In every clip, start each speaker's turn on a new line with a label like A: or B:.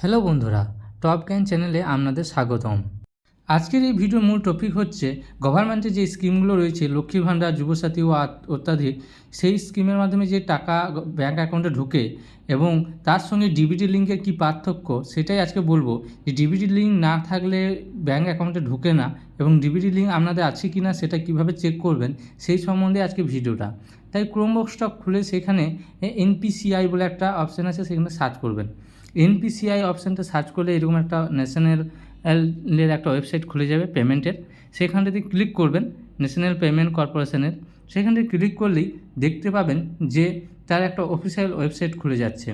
A: Hello বন্ধুরা, top জ্ঞান চ্যানেলে আপনাদের স্বাগতম। আজকের এই ভিডিওর মূল টপিক হচ্ছে গভর্নমেন্টের যে স্কিমগুলো রয়েছে লক্ষ্মী ভাণ্ডার, যুবসাথী ও অত্যাধিক, সেই স্কিমের মাধ্যমে যে টাকা ব্যাঙ্ক অ্যাকাউন্টে ঢোকে এবং তার সঙ্গে ডিবিটি লিঙ্কের কী পার্থক্য সেটাই আজকে বলবো। যে ডিবিটি লিঙ্ক না থাকলে ব্যাঙ্ক অ্যাকাউন্টে ঢোকে না এবং ডিবিটি লিঙ্ক আপনাদের আছে কি না সেটা কীভাবে চেক করবেন সেই সম্বন্ধে আজকে ভিডিওটা। তাই ক্রোমবক্সটা খুলে সেখানে এনপিসিআই বলে একটা অপশান আছে, সেখানে সার্চ করবেন। এনপিসিআই অপশানটা সার্চ করলে এরকম একটা ন্যাশনালের একটা ওয়েবসাইট খুলে যাবে পেমেন্টের। সেখানটাতে ক্লিক করবেন, ন্যাশনাল পেমেন্ট কর্পোরেশনের। সেখানটায় ক্লিক করলেই দেখতে পাবেন যে তার একটা অফিসিয়াল ওয়েবসাইট খুলে যাচ্ছে।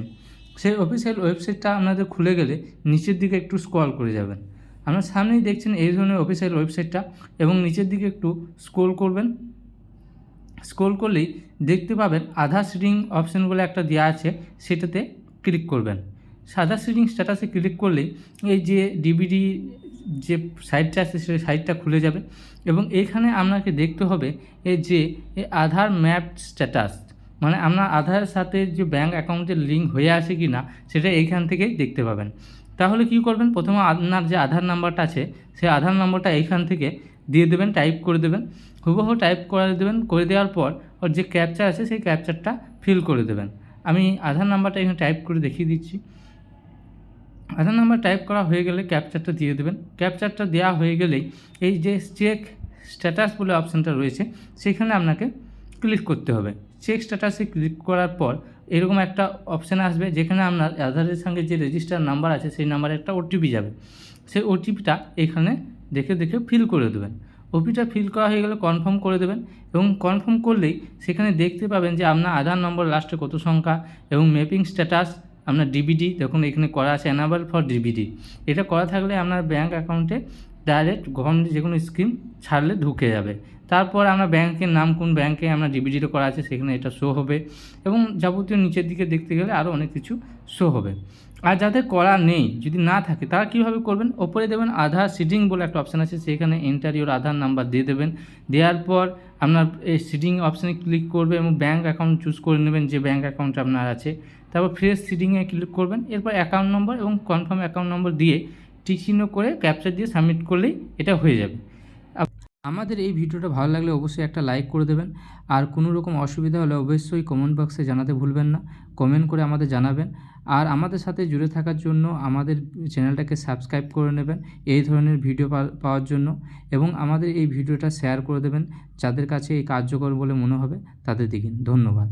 A: সেই অফিসিয়াল ওয়েবসাইটটা আপনাদের খুলে গেলে নিচের দিকে একটু স্ক্রল করে যাবেন। আপনার সামনেই দেখছেন এই ধরনের অফিসিয়াল ওয়েবসাইটটা, এবং নিচের দিকে একটু স্ক্রল করবেন। স্ক্রল করলেই দেখতে পাবেন আধার সিডিং অপশান বলে একটা দেওয়া আছে, সেটাতে ক্লিক করবেন। আধার সিডিং স্ট্যাটাসে ক্লিক করলেই এই যে ডিবিডি যে সাইটটা আছে সেই সাইটটা খুলে যাবে, এবং এইখানে আপনাকে দেখতে হবে এই যে আধার ম্যাপ স্ট্যাটাস, মানে আপনার আধারের সাথে যে ব্যাঙ্ক অ্যাকাউন্টের লিঙ্ক হয়ে আছে কি না সেটা এইখান থেকেই দেখতে পাবেন। তাহলে কি করবেন, প্রথমে আপনার যে আধার নাম্বারটা আছে সেই আধার নাম্বারটা এইখান থেকে দিয়ে দেবেন, টাইপ করে দেবেন, হুবহু টাইপ করে দেবেন। করে দেওয়ার পর ওর যে ক্যাপচার আছে সেই ক্যাপচারটা ফিল করে দেবেন। আমি আধার নাম্বারটা এখানে টাইপ করে দেখিয়ে দিচ্ছি। আধার নাম্বার টাইপ করা হয়ে গেলে ক্যাপচারটা দিয়ে দেবেন। ক্যাপচারটা দেওয়া হয়ে গেলেই এই যে চেক স্ট্যাটাস বলে অপশানটা রয়েছে সেখানে আপনাকে ক্লিক করতে হবে। চেক স্ট্যাটাসে ক্লিক করার পর এরকম একটা অপশান আসবে, যেখানে আপনার আধারের সঙ্গে যে রেজিস্টার নাম্বার আছে সেই নাম্বারে একটা ওটিপি যাবে। সেই ওটিপিটা এখানে দেখে ফিল করে দেবেন। ওটিপিটা ফিল করা হয়ে গেলে কনফার্ম করে দেবেন, এবং কনফার্ম করলেই সেখানে দেখতে পাবেন যে আপনার আধার নম্বর লাস্টে কত সংখ্যা এবং ম্যাপিং স্ট্যাটাস আপনার ডিবিডি, দেখুন এখানে করা আছে অ্যানাবল ফর ডিবিডি। এটা করা থাকলে আপনার ব্যাঙ্ক অ্যাকাউন্টে ডাইরেক্ট গভর্নমেন্টের যে কোনো স্কিম ছাড়লে ঢুকে যাবে। তারপর আপনার ব্যাঙ্কের নাম, কোন ব্যাঙ্কে আপনার ডিবিডিটা করা আছে সেখানে এটা শো হবে, এবং যাবতীয় নিচের দিকে দেখতে গেলে আরও অনেক কিছু শো হবে। আর যাদের করা নেই, যদি না থাকে, তারা কীভাবে করবেন, ওপরে দেবেন আধার সিডিং বলে একটা অপশান আছে, সেখানে এন্টার ইওর আধার নাম্বার দিয়ে দেবেন। দেওয়ার পর আপনার এই সিডিং অপশানে ক্লিক করবে এবং ব্যাঙ্ক অ্যাকাউন্ট চুজ করে নেবেন যে ব্যাঙ্ক অ্যাকাউন্ট আপনার আছে। তারপর ফ্রেশ সিডিংয়ে ক্লিক করবেন। এরপর অ্যাকাউন্ট নম্বর এবং কনফার্ম অ্যাকাউন্ট নম্বর দিয়ে টিক চিহ্ন করে ক্যাপচার দিয়ে সাবমিট করলেই এটা হয়ে যাবে। আমাদের এই ভিডিওটা ভালো লাগলে অবশ্যই একটা লাইক করে দেবেন, আর কোনো রকম অসুবিধা হলে অবশ্যই কমেন্ট বক্সে জানাতে ভুলবেন না। কমেন্ট করে আমাদের জানাবেন, আর আমাদের সাথে জুড়ে থাকার জন্য আমাদের চ্যানেলটাকে সাবস্ক্রাইব করে নেবেন এই ধরনের ভিডিও পাওয়ার জন্য, এবং আমাদের এই ভিডিওটা শেয়ার করে দেবেন যাদের কাছে এই কার্যকর বলে মনে হবে তাদের দিকে। ধন্যবাদ।